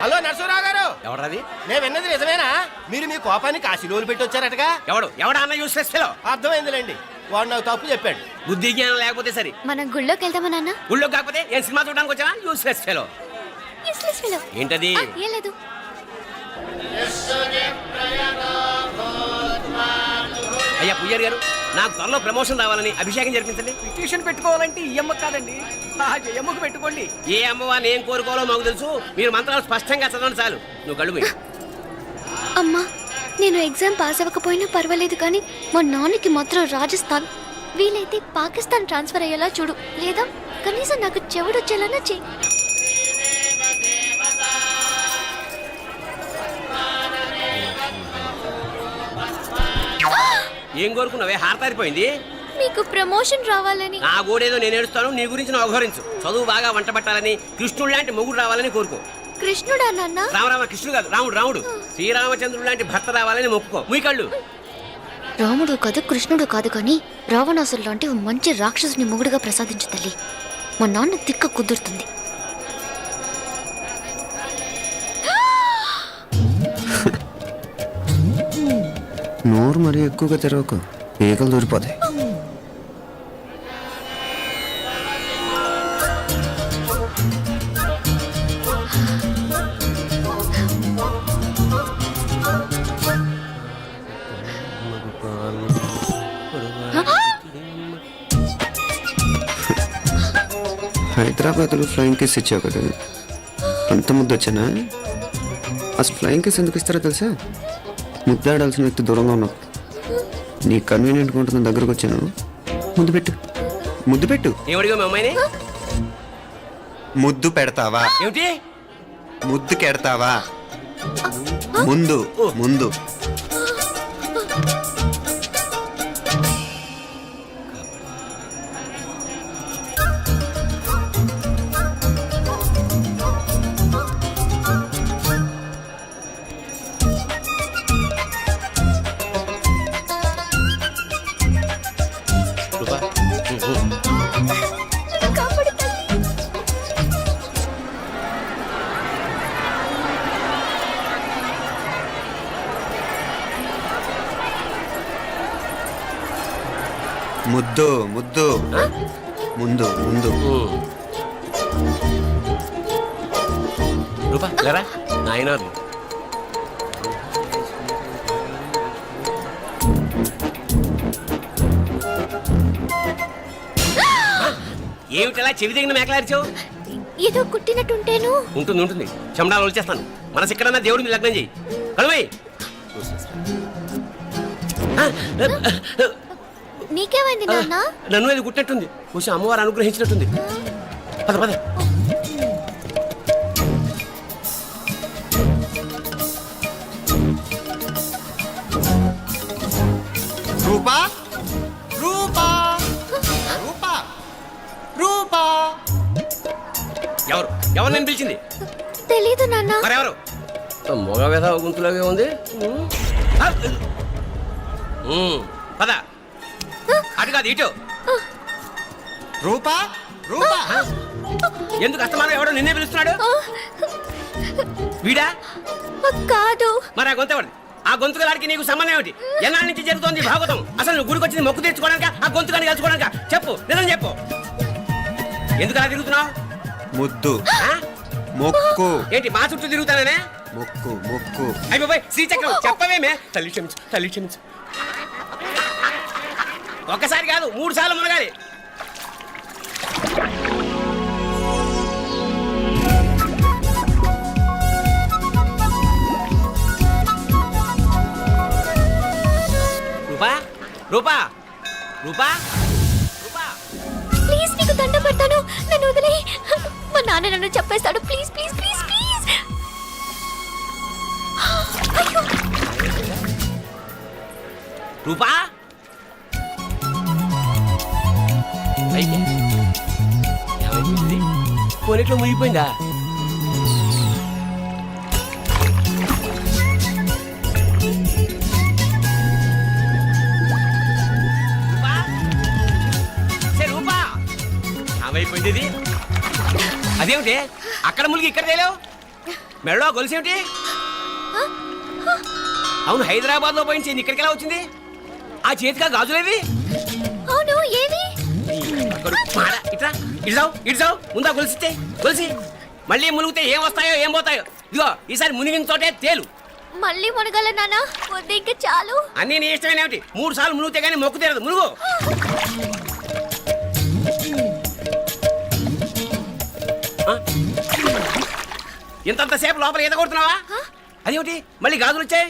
Hello Narasarao గారు. ఎవరది? నేను విన్నది నిజమేనా? మీరు మీ కోపాన్ని కాశీలోలు పెట్టి వచ్చారటగా. ఎవడా అన్న యూస్లెస్ ఫెలో? అర్థమైందిలేండి, వాడు నాకు తప్పు చెప్పాడు. బుద్ధి జ్ఞానం లేకపోతే సరే. మనం గుళ్ళోకి వెళ్దామా నాన్న? గుళ్ళో కాకపోతే ఏం సినిమా చూడడానికి వచ్చావా? Useless fellow. ఏంటది? ఏం లేదు. అయ్యా పుయ్యర్ గారు, నాకు త్వరలో ప్రమోషన్ రావాలని అభిషేకం జరిపించండి. పిటిషన్ పెట్టుకోవాలంటే ఈ అమ్మ కాదండి, ఆ జయమ్మకు పెట్టుకోండి. ఏ అమ్మవారిని ఏం కోరుకోవాలో మాకు తెలుసు. మీరు మంత్రాలు స్పష్టంగా చదవండి చాలు. నువ్వు కళ్ళు పోయి. అమ్మా, నేను ఎగ్జామ్ పాస్ అవ్వకపోయినా పర్వాలేదు, కానీ మా నాన్నకి మాత్రం రాజస్థాన్, వీలైతే పాకిస్తాన్ ట్రాన్స్ఫర్ అయ్యేలా చూడు, లేదా కనీసం నాకు చెవుడు వచ్చేలానా చెయ్యి. ఏం కోరుకున్నావే? హారతారిపోయింది. మీకు ప్రమోషన్ రావాలని. నా గోడేదో నేను ఏడుస్తాను, నీ గురించి నువ్వు అవహరించు. చదువు బాగా వంట పట్టాలని, కృష్ణుడు లాంటి మొగుడు రావాలని కోరుకో. కృష్ణుడా నాన్న? రామరామ, కృష్ణుడు కాదు, రాముడు. శ్రీరామచంద్రుడు లాంటి భర్త రావాలని మొక్కుకో. మీ కళ్ళు. రాముడు కాదు, కృష్ణుడు కాదు, కానీ రావణాసురు లాంటి ఓ మంచి రాక్షసుని మొగుడుగా ప్రసాదించు తల్లి. మా నాన్న తిక్క కుదురుతుంది. నోరు మరీ ఎక్కువగా తెరవకు, ఈకలు దూరిపోతాయి. హైదరాబాద్లో ఫ్లయింగ్ కేస్ ఇచ్చావు కదా, అంత ముద్దు వచ్చానా? అసలు ఫ్లయింగ్ కేస్ ఎందుకు ఇస్తారో తెలుసా? ముద్దాడాల్సిన వ్యక్తి దూరంగా ఉన్నావు. నీ కన్వీనియంట్గా ఉంటుంది, దగ్గరకు వచ్చాను. ముద్దు పెట్టు, ముద్దు పెట్టు. ఏమడిగా మీ అమ్మాయిని? ముద్దు పెడతావా? ఏమిటి? ముద్దు కెడతావా? ముందు ముందు. ముద్దు ముద్దు. ముందు ముందు. రూపా లేరా నాయనారు. ఏమిటలా చెవి దగ్గర మేకలారిచావు? ఏదో కుట్టినట్టుంటేను. ఉంటుంది. చెమడాలు వచ్చేస్తాను. మనసు ఎక్కడన్నా దేవుడిని లగ్నం చేయి. కలువై. నీకేమైంది నాన్న? నన్ను అది కుట్టినట్టుంది. కొంచెం అమ్మవారు అనుగ్రహించినట్టుంది. పద పద. రూపా రూపా రూపా రూపా. ఎవరు నేను పిలిచింది? తెలీదు నాన్న. మరెవరు? మొగ వేధ గుంతులాగే ఉంది. పద. అటు కాదు, ఇటు. రూపా రూపా. ఎందుకు అస్తమానం ఎవడో నిన్నే పిలుస్తున్నాడు? వీడా కాదు. మరి ఆ గొంతు ఎవరిది? ఆ గొంతుగాడికి నీకు సంబంధం ఏమిటి? ఎన్నాళ్ళ నుంచి జరుగుతోంది భాగవతం? అసలు నువ్వు గుడికి వచ్చింది మొక్కు తెచ్చుకోవడానిక, ఆ గొంతుగాని కలుసుకోవడానిక? చెప్పు, నిజం చెప్పు. ఎందుకు అలా తిరుగుతున్నావు? ముద్దు మొక్కు. ఏంటి మా చుట్టూ తిరుగుతానే? మొక్కు మొక్కు. అయిపోయి శ్రీచక్రం చెప్పవేమే? తల్లి క్షమించు, తల్లి క్షమించు. ఒక్కసారి కాదు, 3 సార్లు మునగాలి. రూపా రూపా రూపా రూపా, ప్లీజ్ నీకు దండ పెడతాను, నన్ను వదిలే. మా నాన్న నన్ను చెప్పేస్తాడు. Please please please please. Rupa కొనిట్లో మునిగిపోయిందా? రూపా ఏమైపోయింది? అదేమిటి అక్కడ ములిగి ఇక్కడ తేలేవు? మెడలో గొలుసేమిటి? అవును, హైదరాబాద్ లో పోయించింది, ఇక్కడికి ఎలా వచ్చింది? ఆ చేతిగా గాజులేవి? అవును ఏవి? ఇట్రా, ఇడ్సావు ముందా గొలిసితే గొలిసి మళ్ళీ మునిగితే ఏం వస్తాయో ఏం పోతాయో. ఇదిగో ఈసారి మునిగిన చోటే తేలు. మళ్ళీ మునగల నాన్న, వద్దు ఇంకా చాలు. అన్నీ నీ ఇష్టమేనేమిటి? 3 సార్లు మునిగితే గానీ మొక్కు తీరదు. మునుగు. ఇంతంతసేపు లోపల ఈత కొడుతున్నావా? అదేమిటి మళ్ళీ గాజులు వచ్చాయి?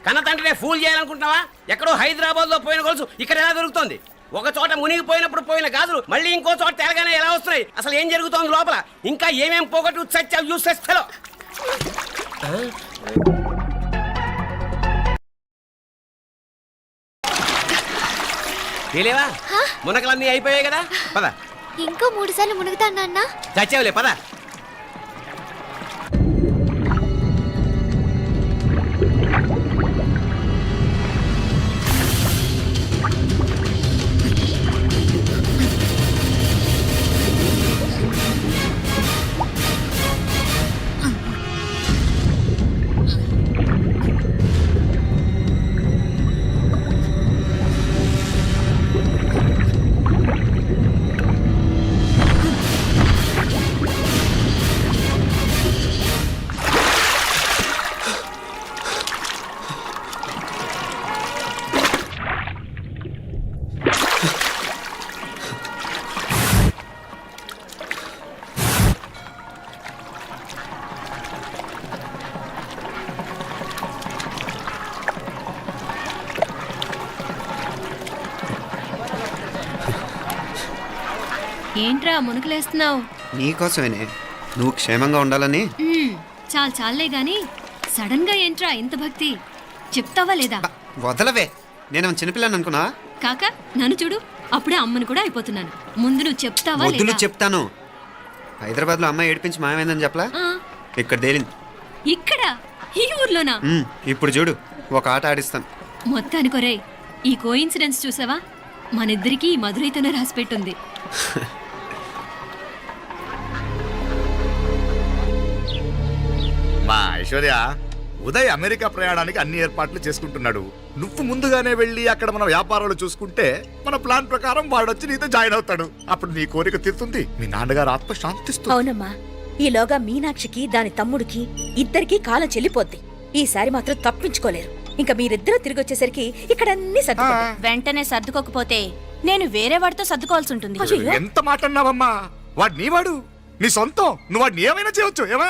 కన్న తండ్రినే ఫూల్ చేయాలనుకుంటున్నావా? ఎక్కడో హైదరాబాద్ లో పోయిన గొలుసు ఇక్కడ ఎలా దొరుకుతుంది? ఒక చోట మునిగిపోయినప్పుడు పోయిన గాజులు మళ్ళీ ఇంకో చోట తేలగానే ఎలా వస్తున్నాయి? అసలు ఏం జరుగుతోంది లోపల? ఇంకా ఏమేం పోగొట్టు సత్యాలు యూస్లెస్ ఫెలో. తెలియవా? మునకలన్నీ అయిపోయాయి కదా, పద. ఇంకో 3 సార్లు మునుగుతాను నాన్న. చచ్చావులే, పద. ఏంట్రా మునుకులేస్తున్నావు? నీకోసమేనే, నువ్వు క్షేమంగా ఉండాలని. చాలే గాని సడన్ గా ఏంట్రా ఇంత భక్తి? చెప్తావా లేదా? వదలవే, నేను చిన్నపిల్లని అనుకున్నా. కాక నన్ను చూడు, అప్పుడే అమ్మని కూడా అయిపోతున్నాను. ముందు నువ్వు చెప్తావా వద్దు, లేదా? నువ్వు చెప్తాను. హైదరాబాద్ లో అమ్మాయి ఏడిపించి మాయమైందని చెప్పలా? ఆ, ఇక్కడ తేలింది. ఇక్కడ ఈ ఊర్లోనా? ఇప్పుడు చూడు, ఒక ఆట ఆడిస్తాను. మొత్తానికి ఒరేయ్, ఈ కోయిన్సిడెన్స్ చూసావా? మనిద్దరికి ఈ మధురైతోనే రాసిపెట్టుంది. మా ఐశ్వర్య, ఉదయ్ అమెరికా ప్రయాణానికి అన్ని ఏర్పాట్లు చేసుకుంటున్నాడు. నువ్వు ముందుగానే వెళ్ళి అక్కడ మన వ్యాపారాలు చూసుకుంటే మన ప్లాన్ ప్రకారం వాడొచ్చి నీతో జాయిన్ అవుతాడు. అప్పుడు నీ కోరిక తీరుతుంది, మీ నాన్నగారు ఆత్మ శాంతిస్తుంది. అవునమ్మా, ఈలోగా మీనాక్షికి దాని తమ్ముడికి ఇద్దరికి కాలం చెల్లిపోద్ది. ఈసారి మాత్రం తప్పించుకోలేరు. ఇంకా మీరిద్దరూ తిరిగి వచ్చేసరికి ఇక్కడ అన్ని సర్దుకుంటాయి. వెంటనే సర్దుకోకపోతే నేను వేరే వాడితో సర్దుకోవాల్సి ఉంటుంది. ఎంత మాట అన్నావమ్మా? వాడు నీ వాడు, నీ సొంతం. నువ్వు వాడిని ఏమైనా చేయవచ్చు. ఏమా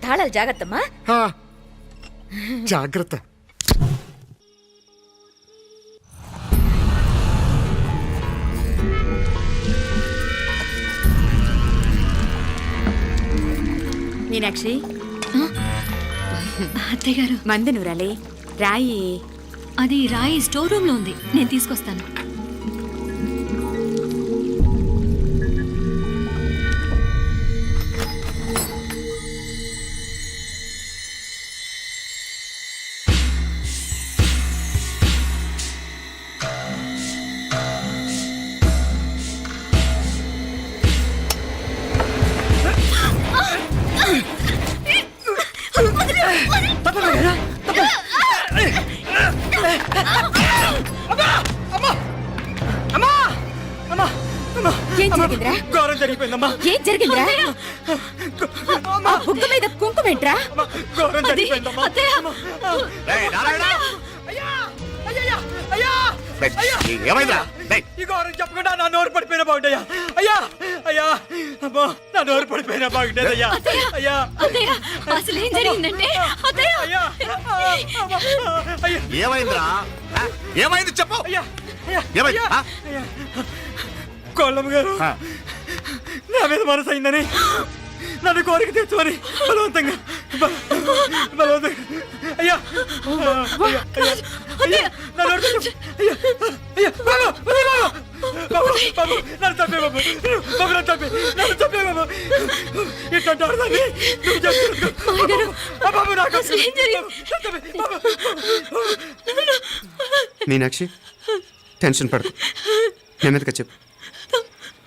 తాళాలు జాగ్రత్తమ్మా. జాగ్రత్త. మీనాక్షి, అత్తయ్య గారు, మందు నూరాలి, రాయి. అది రాయి స్టోర్ రూమ్ లో ఉంది, నేను తీసుకొస్తాను. ఏం జరిగిందిరా? ఘోరం జరిగిపోయిందమ్మా. ఏం జరిగిందిరా? ఆ బుగ్గ మీద కుంకుమేంట్రా? ఘోరం జరిగిపోయిందమ్మా. రేయ్, నారాయణ! అయ్యా! అయ్యయ్యా! అయ్యా! రేయ్, ఏమైందిరా? రేయ్, ఈ ఘోరం చెప్పకుండా నా నోరు పడిపోయిన బాగుంటయ్యా. అయ్యా! అయ్యా! అమ్మో, నా నోరు పడిపోయిన బాగుంటేదయ్యా. అయ్యా! అత్తయ్య, అసలు ఏం జరిగిందంటే అత్తయ్య, అయ్యా! అమ్మా! అయ్యా! ఏమైందిరా? ఏమైంది చెప్పు. అయ్యా! అయ్యా! ఏమైంది? అయ్యా! అయ్యా! కోళ్ళమ్మ గారు నా మీద మనసు అయిందని నన్ను కోరిక తెచ్చుకొని బలవంతంగా అయ్యా నన్ను చంపే బాబు, నన్ను చంపే బాబు. ఇట్లాంటి ఆడదాన్ని నువ్వు చెప్తున్నావు బాబు. నాకు మీనాక్షి, టెన్షన్ పడకు, నెమ్మదిగా చెప్పు.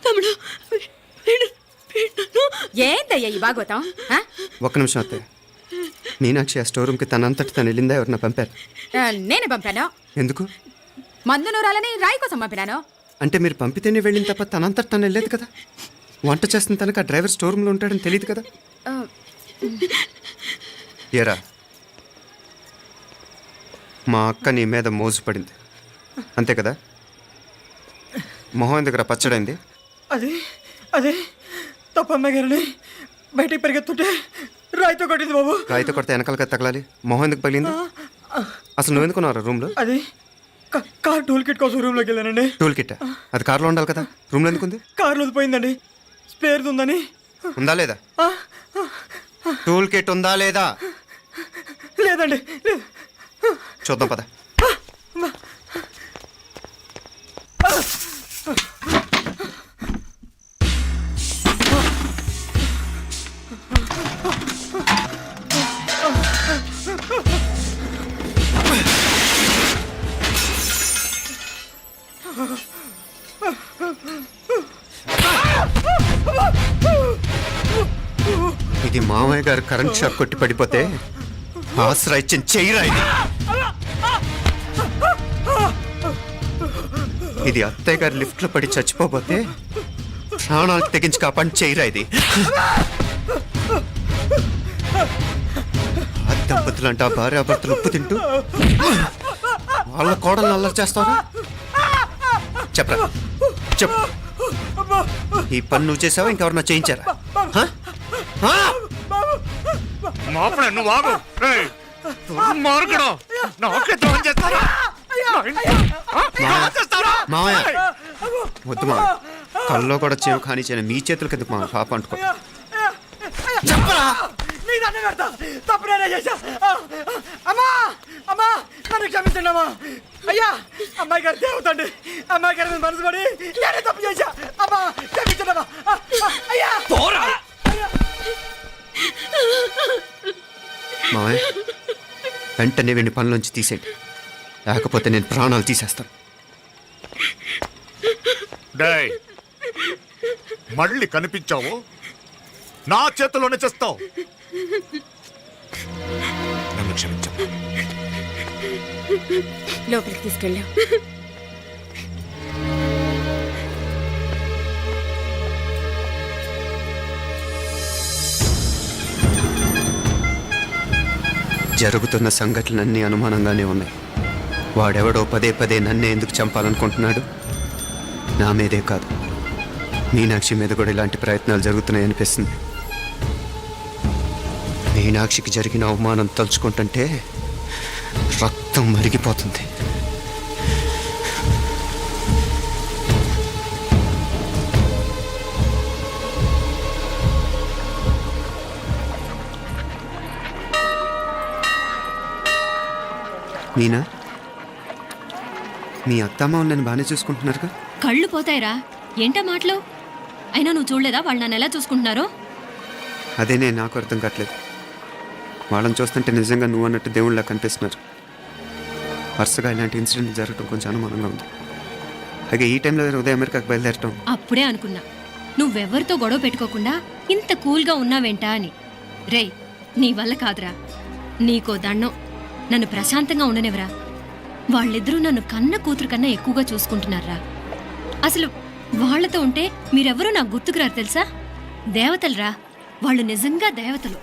తమ్ముడు, ఏందయ్యా ఈ భాగవతం? ఒక్క నిమిషం అత్తయ్య. మీనాక్షి ఆ స్టోర్ రూమ్కి తనంతటి తను వెళ్ళిందా ఎవరన్నా పంపారు? నేనే పంపాను. ఎందుకు? మందు నూరాలని రాయి కోసం పంపినాను. అంటే మీరు పంపితేనే వెళ్ళింది తప్ప తనంతటి తను వెళ్ళలేదు కదా. వంట చేస్తున్న తనకు ఆ డ్రైవర్ స్టోర్ రూమ్లో ఉంటాడని తెలియదు కదా. ఏరా, మా అక్క నీ మీద మోజు పడింది అంతే కదా. మొహం దగ్గర పచ్చడైంది. అదే తప్ప అమ్మాయి గారిని బయటికి పరిగెత్తుంటే రాయితో కొట్టింది బాబు. రాయితో కొడితే వెనకాలగా తగలాలి. మొహం ఎందుకు పగిలింది? అసలు నువ్వు ఎందుకున్నావు రూమ్లో? అది కార్ టూల్ కిట్ కోసం రూమ్లోకి వెళ్ళానండి. టూల్ కిట్ అది కార్లో ఉండాలి కదా, రూమ్లో ఎందుకుంది? కార్లో పోయిందండి, స్పేర్ ఉందని. ఉందా లేదా? టూల్ కిట్ ఉందా లేదా? లేదండి, లేదు. చూద్దాం పద. ఇది మామయ్య గారు కరెంట్ షాక్ కొట్టి పడిపోతే ఆసరా ఇచ్చిన చెయ్యిరా ఇది. ఇది అత్తయ్య గారు లిఫ్ట్ లో పడి చచ్చిపోతే ప్రాణాలకు తెగించి కాపాడి చెయ్యిరా ఇది. ఆ దంపతులంట భార్యాభర్తలు ఉప్పు తింటూ వాళ్ళ కోడలు అల్లరి చేస్తారా? చెప్పరా, చెప్పు. ఈ పని నువ్వు చేసావా ఇంకెవరన్నా చేయించారా? మాపడే నువ్వు ఆగు. ఏయ్, దుర్మార్గుడు. నాకే ద్రోహం చేస్తారా? మావయ్య వద్దు మా కల్లో కూడా చేవు కానీ చేయను. మీ చేతులకి ఎందుకు మా పాప అంటుకో. చెప్పరా, నీ దండం పెడతా. తప్పు నేనే చేశా. అమ్మా, అమ్మా, నన్ను క్షమించండి అమ్మా. అయ్యా, అమ్మాయి గారు దేవతండి. అమ్మాయి గారి మీద మనసు పడి నేనే తప్పు చేశా. అమ్మా, క్షమించండి అమ్మా. అయ్యా, మావయ్య వెంటనే వీడిని పనిలోంచి తీసేయండి, లేకపోతే నేను ప్రాణాలు తీసేస్తాను. డేయ్, మళ్ళీ కనిపించావు నా చేతిలోనే చేస్తావు. నన్ను క్షమించు. లోపలికి తీసుకెళ్ళా. జరుగుతున్న సంఘటనలన్నీ అనుమానంగానే ఉన్నాయి. వాడెవడో పదే పదే నన్నే ఎందుకు చంపాలనుకుంటున్నాడు? నా మీదే కాదు, మీనాక్షి మీద కూడా ఇలాంటి ప్రయత్నాలు జరుగుతున్నాయి అనిపిస్తుంది. మీనాక్షికి జరిగిన అవమానం తలుచుకుంటుంటే రక్తం మరిగిపోతుంది. మీనా, మీ అత్తమ్మ నన్ను బాగానే చూసుకుంటున్నారుగా? కళ్ళు పోతాయిరా, ఏంటా మాటలు? అయినా నువ్వు చూడలేదా వాళ్ళు నన్ను ఎలా చూసుకుంటున్నారో? అదేనే నాకు అర్థం కావట్లేదు. వాళ్ళని చూస్తుంటే నిజంగా నువ్వు అన్నట్టు దేవుళ్ళ కనిపిస్తున్నారు. వరుసగా ఇలాంటి ఇన్సిడెంట్ జరగడం కొంచెం అనుమానంగా ఉంది. అలాగే ఈ టైంలో ఉదయం అమెరికాకు బయలుదేరటం. అప్పుడే అనుకున్నా నువ్వెవరితో గొడవ పెట్టుకోకుండా ఇంత కూల్గా ఉన్నావేంటా అని. రేయ్, నీ వల్ల కాదురా, నీకో దండం. నన్ను ప్రశాంతంగా ఉండనివరా. వాళ్ళిద్దరూ నన్ను కన్న కూతురు కన్నా ఎక్కువగా చూసుకుంటున్నారా. అసలు వాళ్లతో ఉంటే మీరెవరూ నాకు గుర్తుకురారు తెలుసా? దేవతలరా, వాళ్ళు నిజంగా దేవతలు.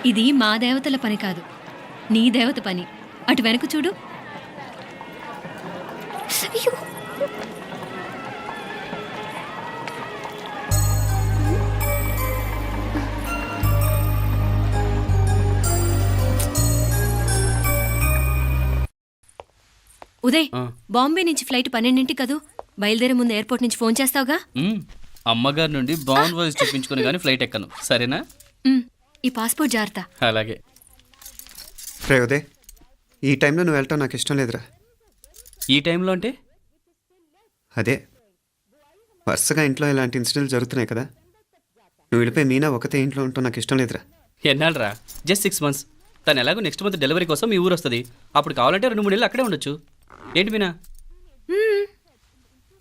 ఇది మా దేవతల పని కాదు, నీ దేవత పని. అటు వెనక చూడు. ఉదయ్, బాంబే నుంచి ఫ్లైట్ 12 కదూ. బయలుదేరే ముందు ఎయిర్పోర్ట్ నుంచి ఫోన్ చేస్తావుగా? అమ్మగారి నుండి బాండ్ వాయిస్ చెప్పించుకుని కానీ ఫ్లైట్ ఎక్కను, సరేనా? ఈ పాస్పోర్ట్ జాగ్రత్త. అలాగే. రే ఉదయ్, ఈ టైంలో నువ్వు వెళ్ళటం నాకు ఇష్టం లేదురా. ఈ టైంలో అంటే? అదే వరుసగా ఇంట్లో ఇలాంటి ఇన్సిడెంట్లు జరుగుతున్నాయి కదా. నువ్వు వెళ్ళిపోయి మీనా ఒకతే ఇంట్లో ఉంటావు నాకు ఇష్టం లేదురా. ఎన్నాళ్ళరా? Just 6 months. తను ఎలాగో నెక్స్ట్ మంత్ డెలివరీ కోసం మీ ఊరు వస్తుంది. అప్పుడు కావాలంటే 2-3 నెలలు అక్కడే ఉండొచ్చు. ఏంటి మీనా?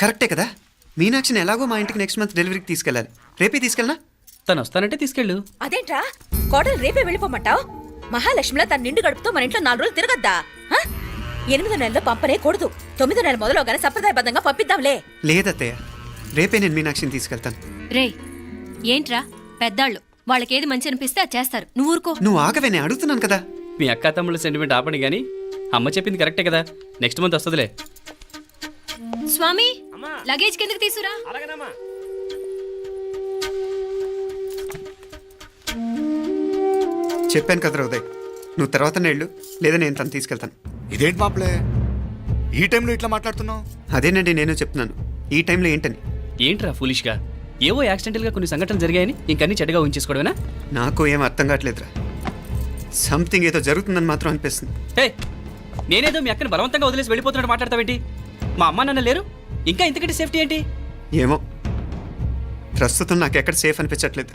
కరెక్టే కదా, మీనాక్షిని ఎలాగో మా ఇంటికి నెక్స్ట్ మంత్ డెలివరీకి తీసుకెళ్ళాలి. రేపే తీసుకెళ్ళనా? తను వస్తానంటే తీసుకెళ్ళు. అదేంట్రా కోడలు రేపే వెళ్ళిపోమంటావు? మహాలక్ష్మిలా తన నిండు గడుపుతో మన ఇంట్లో 4 రోజులు తిరగద్దా? 8వ నెలలో పంపనే కూడదు. 9వ నెల మొదలుగానే సంప్రదాయబద్ధంగా పంపిద్దాంలే. లేదత్తయ్య, రేపే నేను మీనాక్షిని తీసుకెళ్తాను. రే ఏంట్రా పెద్దాళ్ళు, వాళ్ళకేది మంచి అనిపిస్తే అది చేస్తారు. నువ్వు ఊరుకో. నువ్వు ఆగవే, నేను అడుగుతున్నాను కదా. మీ అక్క తమ్ముళ్ళ సెంటిమెంట్ ఆపండి కానీ అమ్మ చెప్పింది కరెక్టే కదా, నెక్స్ట్ మంత్ వస్తుందిలే. స్వామి లగేజ్ కిందకి తీసురా. అలాగేనమ్మా. చెప్పాను కదరా ఉదయ్, నువ్వు తర్వాత నేళ్ళు లేదా నేను తను తీసుకెళ్తాను. ఇదేంటి మాప్లే ఈ టైంలో ఇట్లా మాట్లాడుతున్నావు? అదేనండి నేను చెప్తున్నాను, ఈ టైంలో ఏంటని. ఏంట్రా ఫులిష్గా ఏవో యాక్సిడెంటల్గా కొన్ని సంఘటనలు జరిగాయని ఇంకన్నీ చెడ్డగా ఊహించేసుకోవడమేనా? నాకు ఏం అర్థం కావట్లేదురా, సంథింగ్ ఏదో జరుగుతుందని మాత్రం అనిపిస్తుంది. హే, నేనేదో మీ అక్కని బలవంతంగా వదిలేసి వెళ్ళిపోతున్నట్టు మాట్లాడతావేంటి? మా అమ్మ నాన్న లేరు, ఇంకా ఇంతకంటే సేఫ్టీ ఏంటి? ఏమో, ప్రస్తుతం నాకు ఎక్కడ సేఫ్ అనిపించట్లేదు.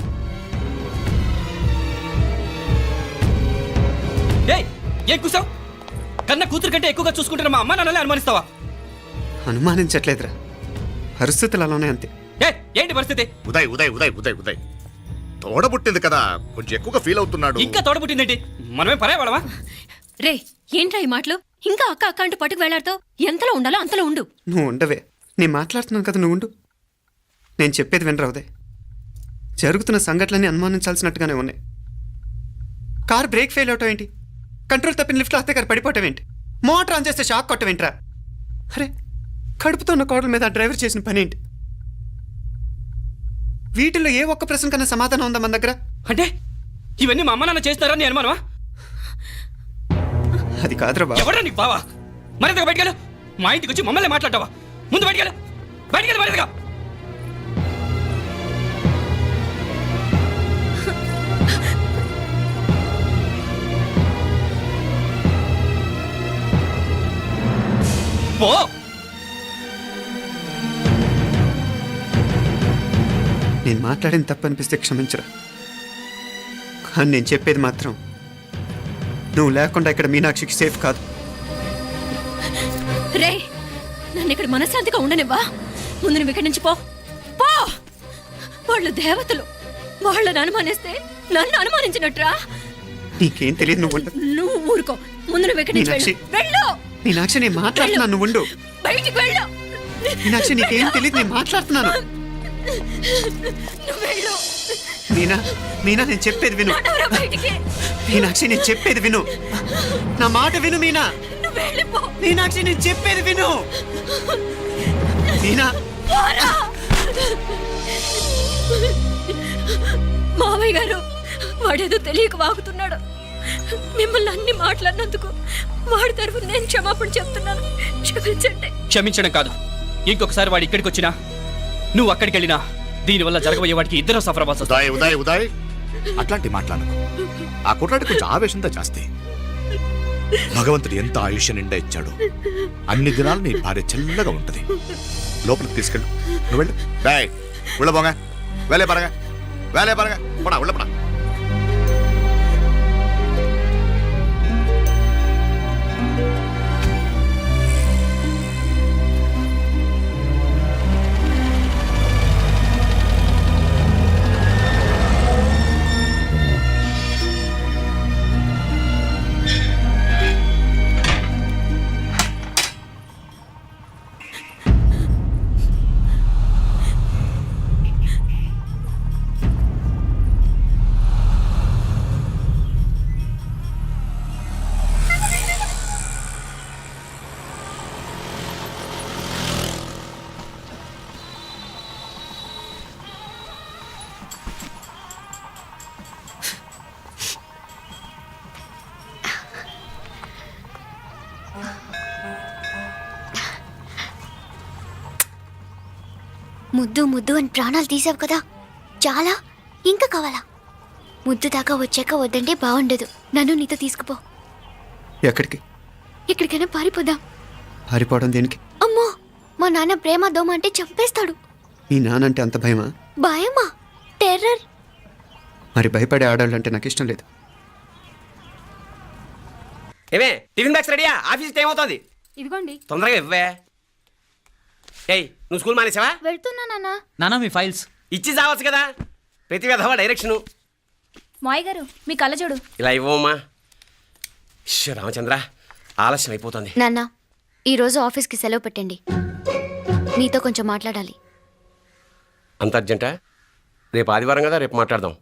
ఏయ్, ఏం కూసావు? కన్న కూతురు కంటే ఎక్కువగా చూసుకుంటున్న మా అమ్మ నాన్నలే అనుమానిస్తావా? అనుమానించట్లేదురా, పరిస్థితులు అలానే అంతే. ఏ ఏంటి పరిస్థితి? ఉదయ్ ఉదయ్ ఉదయ్ ఉదయ్ ఉదయ్ తోడబుట్టింది కదా, కొంచెం ఎక్కువగా ఫీల్ అవుతున్నాడు. ఇంకా తోడబుట్టిందేంటి? మనమే పరాయవాడమా? రే ఏంట్రా ఈ మాటలు? ఇంకా అక్క అక్క అంటూ పట్టుకు వెళ్లాడుతావు. ఎంతలో ఉండాలో అంతలో ఉండు. నువ్వు ఉండవే, నేను మాట్లాడుతున్నాను కదా, నువ్వు ఉండు. నేను చెప్పేది వినరా ఉదయ్, జరుగుతున్న సంఘటనలన్నీ అనుమానించాల్సినట్టుగానే ఉన్నాయి. కార్ బ్రేక్ ఫెయిల్ అవటం ఏంటి, కంట్రోల్ తప్పిన లిఫ్ట్లో అత్తే గారు పడిపోవటం ఏంటి, మోటార్ ఆన్ చేస్తే షాక్ కొట్టవేంట్రా? అరే, కడుపుతో ఉన్న కోడల మీద ఆ డ్రైవర్ చేసిన పని ఏంటి? వీటిల్లో ఏ ఒక్క ప్రశ్న కన్నా సమాధానం ఉందా మన దగ్గర? అంటే ఇవన్నీ మా అమ్మ నాన్న చేస్తారని నేను అనుమానమా? అది కాదురా బాబు. ఎవరా నీకు బావా? మరింతగా బయటకెళ్ళు. మా ఇంటికి వచ్చి మమ్మల్ని మాట్లాడతావా? ముందు బయటకెళ్ళు, బయటకెళ్ళు మరింతగా. పో. నేను మాట్లాడిన తప్పు అనిపిస్తే క్షమించరా, కానీ నేను చెప్పేది మాత్రం నువ్వు లేకుండా ఇక్కడ మీనాక్షికి సేఫ్ కాదు. రే నన్ను ఇక్కడ మనశ్శాంతిగా ఉండనివ్వా. ముందు నువ్వు ఇక్కడి నుంచి పో. పో. వాళ్ళు దేవతలు, వాళ్ళని అనుమానిస్తే నన్ను అనుమానించినట్రా. నీకేం తెలియదు, నువ్వు ఉండు. నువ్వు ఊరుకో. ముందు నువ్వు ఇక్కడి నుంచి వెళ్ళు. వెళ్ళు. మీనాక్షి, నేను మాట్లాడుతున్నాను, నువ్వు ఉండు. బయటికి వెళ్ళు. మీనాక్షి, నీకేం తెలియదు, నేను మాట్లాడుతున్నాను. నువ్వు వెళ్ళు. మీనా, మీనా, నేను చెప్పేది విను. నడవరా బయటికి. మీనాక్షి, నేను చెప్పేది విను, నా మాట విను. మీనా, నువ్వు వెళ్ళిపో. మీనాక్షి, నేను చెప్పేది విను. మీనా, పోరా. మావయ్య గారు, వాడేదో తెలియక వాగుతున్నాడు. మిమ్మల్ని అన్ని మాట్లాడినందుకు వాడి తరఫున నేను క్షమాపణ చెప్తున్నాను. క్షమించండి. క్షమించడం కాదు, ఇంకొకసారి వాడు ఇక్కడికి వచ్చినా నువ్వు అక్కడికి వెళ్ళినా దీనివల్ల జరగబోయే వాడికి ఇద్దరు సఫర్ అవ్వాల్సి వస్తుంది. ఉదయ్ ఉదయ్ ఉదయ్ అట్లాంటి మాట్లాడకు. ఆ కుట్రాడి కొంచెం ఆవేశంతో జాస్తి. భగవంతుడు ఎంత ఆయుష్య నిండా ఇచ్చాడు, అన్ని దినాలు నీ భార్య చల్లగా ఉంటది. లోపలికి తీసుకెళ్ళు, నువ్వు వెళ్ళు. బాయ్ ఉళ్ళ పోగా, వేలే పరగా, వేలే పరగా, పడా ఉళ్ళ పడా. ముద్దు ముద్దు అని ప్రాణాలు తీసావు కదా, చాలా ఇంకా కావాలా? ముద్దు దాకా వచ్చాక వద్దంటే బాగుండదు. నన్ను నీతో తీసుకుపో. ఎక్కడికి? ఎక్కడికైనా పారిపోదాం. పారిపోవడం దేనికి? అమ్మో, మా నాన్న ప్రేమ దోమ అంటే చంపేస్తాడు. మీ నానంటే అంత భయమా? భయమా? టెర్రర్. మరి భయపడే ఆడాలంటే నాకు ఇష్టం లేదు. ఏమే టిఫిన్ బ్యాగ్స్ రెడీయా? ఆఫీస్ టైం అవుతుంది. ఇదిగోండి. తొందరగా ఇవ్వే. ఏయ్ నువ్వు స్కూల్ మానేసావా? వెళ్తున్నా నాన్న. నానా మీ ఫైల్స్. ఇచ్చి చావచ్చు కదా, ప్రతి విధవా డైరెక్షను. మాయ్ గారు మీ కళ్ళజోడు. ఇలా ఇవ్వమ్మా. రామచంద్ర, ఆలస్యం అయిపోతుంది. నాన్న, ఈరోజు ఆఫీస్కి సెలవు పెట్టండి. నీతో కొంచెం మాట్లాడాలి. అంత అర్జెంటా? రేపు ఆదివారం కదా, రేపు మాట్లాడదాం.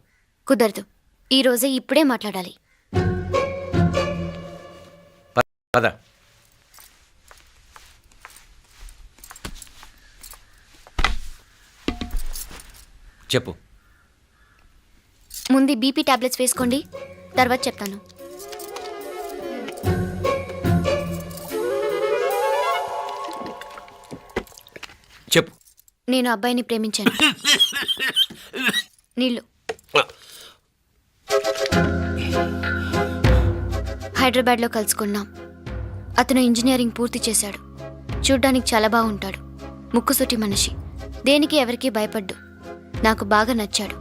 కుదరదు, ఈరోజే ఇప్పుడే మాట్లాడాలి. పద. చెప్పు. ముందు బీపీ టాబ్లెట్స్ వేసుకోండి, తర్వాత చెప్తాను. చెప్పు. నేను అబ్బాయిని ప్రేమించాను. నీళ్ళు. హైదరాబాద్లో కలుసుకున్నాం. అతను ఇంజనీరింగ్ పూర్తి చేశాడు. చూడ్డానికి చాలా బాగుంటాడు. ముక్కుసూటి మనిషి. దేనికి ఎవరికీ భయపడ్డు. నాకు బాగా నచ్చాడు.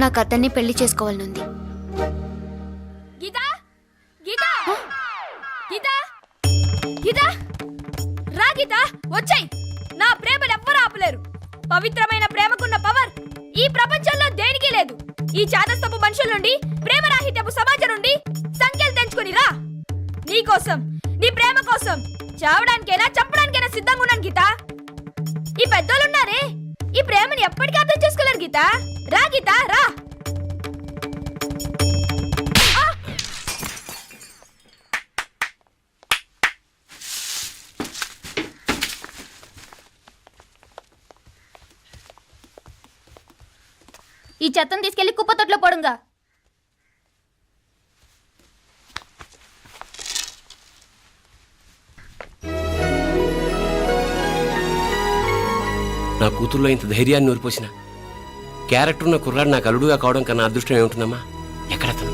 నాకు అతన్ని పెళ్లి చేసుకోవాలనుంది. గీతా గీతా గీతా గీతా రా గీతా, వచ్చాయి. నా ప్రేమను ఎవ్వరూ ఆపలేరు. పవిత్రమైన ప్రేమకున్న పవర్ ఈ ప్రపంచంలో దేనికి లేదు. ఈ చాదస్తపు మనుషుల నుండి, ప్రేమరాహిత్యపు సమాజం నుండి సంఖ్యలు తెంచుకుని రా. నీ కోసం, నీ ప్రేమ కోసం చావడానికైనా చంపడానికైనా సిద్ధంగా ఉన్నాను గీతా. ఈ పెద్దోళ్ళున్నారే, ఈ ప్రేమని ఎప్పటికీ అర్థం చేసుకోలేరు గీతా. రా గీతా, రా. ఈ చెత్తను తీసుకెళ్లి కుప్పతొట్లో పడుంగా. నా కూతుర్లో ఇంత ధైర్యాన్ని నూరిపోసిన క్యారెక్టర్ ఉన్న కుర్రాడు నాకు అల్లుడుగా కావడం కన్నా అదృష్టం ఏముంటుందమ్మా? ఎక్కడతను?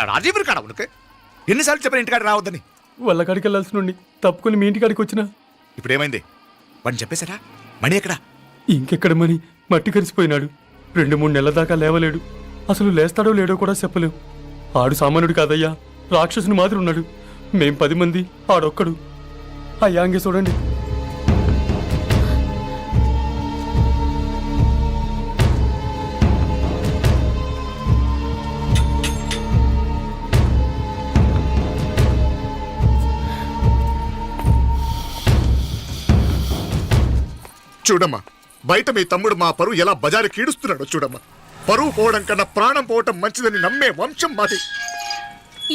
రాజీవుని కాడ ఉనకే ఎన్నిసార్లు చెప్పిన ఇంటికాడ రావద్దని? వాళ్ళ కాడికి వెళ్ళాల్సి నుండి తప్పుకొని మీ ఇంటికాడికి వచ్చిన. ఇప్పుడు ఏమైంది? వాడిని చెప్పేశారా? మణి ఎక్కడా? ఇంకెక్కడ మని మట్టి కరిసిపోయినాడు. 2-3 నెలల దాకా లేవలేడు. అసలు లేస్తాడో లేడో కూడా చెప్పలేం. ఆడు సామాన్యుడు కాదయ్యా, రాక్షసుని మాదిరి ఉన్నాడు. మేం 10 మంది, ఆడొక్కడు. అయ్యా అంగే చూడండి. చూడమ్మా, బయట మీ తమ్ముడు మా పరువు ఎలా బజారు కీడుస్తున్నాడో చూడమ్మా. పరువు పోవడం కన్నా ప్రాణం పోవటం మంచిదని నమ్మే వంశం మాది.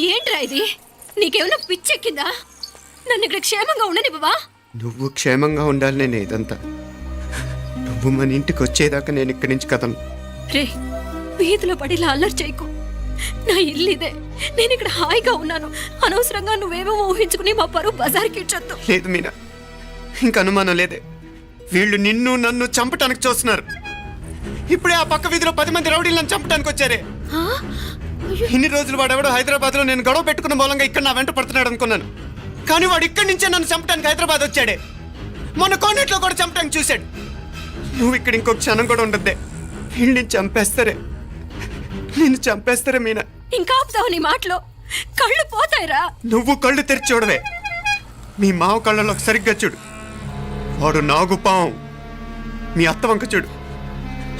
ఏంట్రా ఇది? నీకేమైనా పిచ్చెక్కిందా? నన్ను ఇక్కడ క్షేమంగా ఉండనివ్వవా? నువ్వు క్షేమంగా ఉండాలి నేను ఇదంతా. నువ్వు మన ఇంటికి వచ్చేదాకా నేను ఇక్కడి నుంచి కదలను. రే, వీధిలో పడి ఇలా అల్లరి చేయకు. నా ఇల్లు ఇదే, నేను ఇక్కడ హాయిగా ఉన్నాను. అనవసరంగా నువ్వేమో ఊహించుకుని మా పరువు బజార్కి ఇచ్చొద్దు. లేదు మీనా, ఇంక అనుమానం లేదే. వీళ్ళు నిన్ను నన్ను చంపటానికి చూస్తున్నారు. ఇప్పుడే ఆ పక్క వీధిలో 10 మంది రౌడీలను చంపడానికి వచ్చారే. ఇన్ని రోజులు వాడెవడో హైదరాబాద్ లో నేను గొడవ పెట్టుకున్న మూలంగా ఇక్కడ నా వెంట పడుతున్నాడు అనుకున్నాను. కానీ వాడు ఇక్కడి నుంచే నన్ను చంపడానికి హైదరాబాద్ వచ్చాడే. మొన్న కోనేట్లో కూడా చంపడానికి చూశాడు. నువ్వు ఇక్కడ ఇంకొక క్షణం కూడా ఉండద్దే. వీళ్ళని చంపేస్తారే, నిన్ను చంపేస్తారే మీనా. ఇంకా ఆపుతావు నీ మాటలో? కళ్ళు పోతాయిరా. నువ్వు కళ్ళు తెరిచి చూడవే. మీ మావ కళ్ళలో సరిగ్గా చూడు. వాడు నాగుపాం. మీ అత్త వంక చూడు,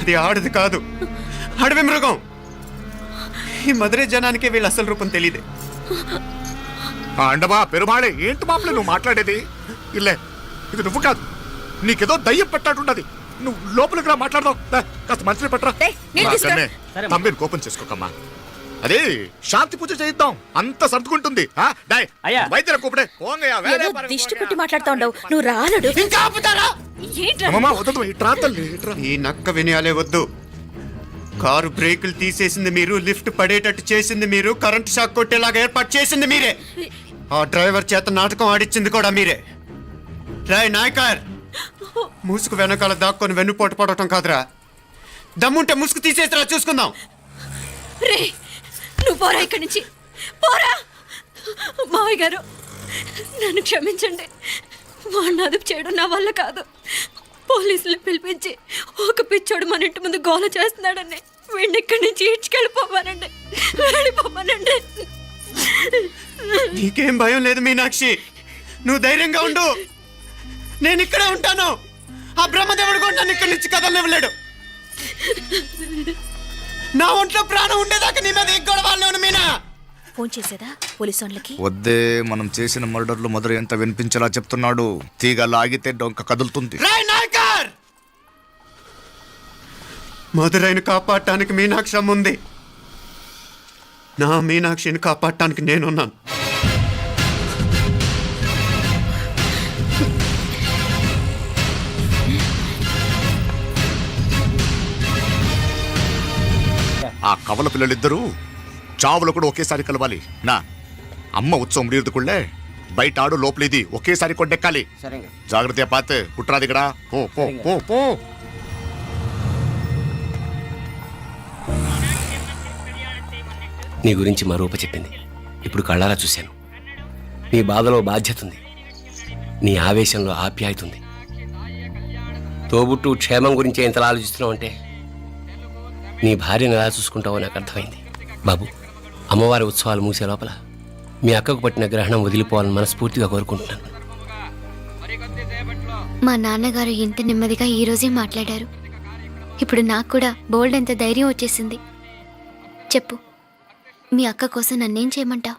అది ఆడది కాదు, అడవి మృగం. ఈ మధురై జనానికే వీళ్ళ అసలు రూపం తెలియదే. అండమా పెరుమాళే, ఏంటి మాపలే నువ్వు మాట్లాడేది? ఇల్లే, ఇది నువ్వు కాదు, నీకేదో దయ్యం పెట్టాడుండది. నువ్వు లోపలికి రా, మాట్లాడదాం. కాస్త మంచిని పట్టరా. తమ్మిని కోపం చేసుకోకమ్మా. అదే శాంతి పూజ చేయిద్దాం, అంత సర్దుకుంటుంది. వైద్యుల కూపడే ఏదో దిష్టి పెట్టి మాట్లాడుతా ఉండవు. నువ్వు రానడు. వద్దు, ఇట్రా తల్లి, ఇట్రా. ఈ నక్క వినయాలే వద్దు. కారు బ్రేకులు తీసేసింది మీరు, లిఫ్ట్ పడేటట్టు చేసింది మీరు, కరెంట్ షాక్ కొట్టేలాగా ఏర్పాటు చేసింది మీరే. ఆ డ్రైవర్ చేత నాటకం ఆడిచ్చింది కూడా మీరే. రాయ్ నాయకర్, ముసుగు వెనకాల దాక్కొని వెన్నుపోటు పడటం కాదురా. దమ్ముంటే ముసుగు తీసేసిరా, చూసుకుందాం. రే, నువ్వు పోరా ఇక్కడి నుంచి, పోరా. మావయ్య గారు, నన్ను క్షమించండి. వాడిని అదుపు చేయడం నా వల్ల కాదు. పోలీసులు పిలిపించి ఒక పిచ్చోడు మన ఇంటి ముందు గోల చేస్తున్నాడని వీడిని ఇక్కడి నుంచి ఈడ్చుకెళ్ళిపోవానండి, వెళ్ళిపోవానండి. నీకేం భయం లేదు మీనాక్షి, నువ్వు ధైర్యంగా ఉండు. నేను ఇక్కడే ఉంటాను. ఆ బ్రహ్మదేవుడు కూడా నన్ను ఇక్కడి నుంచి కదలనివ్వలేడు. నా ఒంట్లో ప్రాణం ఉండేదాకా నీ మీద గొడవలు మీనా. ఫోన్ చేసేదా పోలీసు వాళ్ళకి? వద్దే, మనం చేసిన మర్డర్లు మధుర ఎంత వినిపించేలా చెప్తున్నాడు. తీగ లాగితే డొంక కదులుతుంది. మధురైని కాపాడటానికి మీనాక్షి అమ్మ ఉంది. నా మీనాక్షిని కాపాడటానికి నేనున్నాను. ఆ కవల పిల్లలిద్దరూ చావులు కూడా ఒకేసారి కలవాలి. నా అమ్మ ఉత్సవం ముడియదుకుళ్ళే బయట ఆడు లోపలిది ఒకేసారి కొట్టెక్కాలి. జాగ్రత్త పాత్ కుట్రాది ఇక్కడ. పో పో పో పో. నీ గురించి మా రూప చెప్పింది, ఇప్పుడు కళ్ళారా చూశాను. నీ బాధలో బాధ్యత ఉంది, నీ ఆవేశంలో ఆప్యాయత ఉంది. తోబుట్టు క్షేమం గురించి ఎంతలా ఆలోచిస్తున్నావు అంటే నీ భార్యను ఎలా చూసుకుంటావో నాకు అర్థమైంది. బాబు, అమ్మవారి ఉత్సవాలు మూసే లోపల మీ అక్కకు పట్టిన గ్రహణం వదిలిపోవాలని మనస్ఫూర్తిగా కోరుకుంటున్నాను. మా నాన్నగారు ఇంత నెమ్మదిగా ఈ రోజే మాట్లాడారు. ఇప్పుడు నాకు కూడా బోల్డ్ ఎంత ధైర్యం వచ్చేసింది. చెప్పు, మీ అక్క కోసం నన్నేం చేయమంటావు?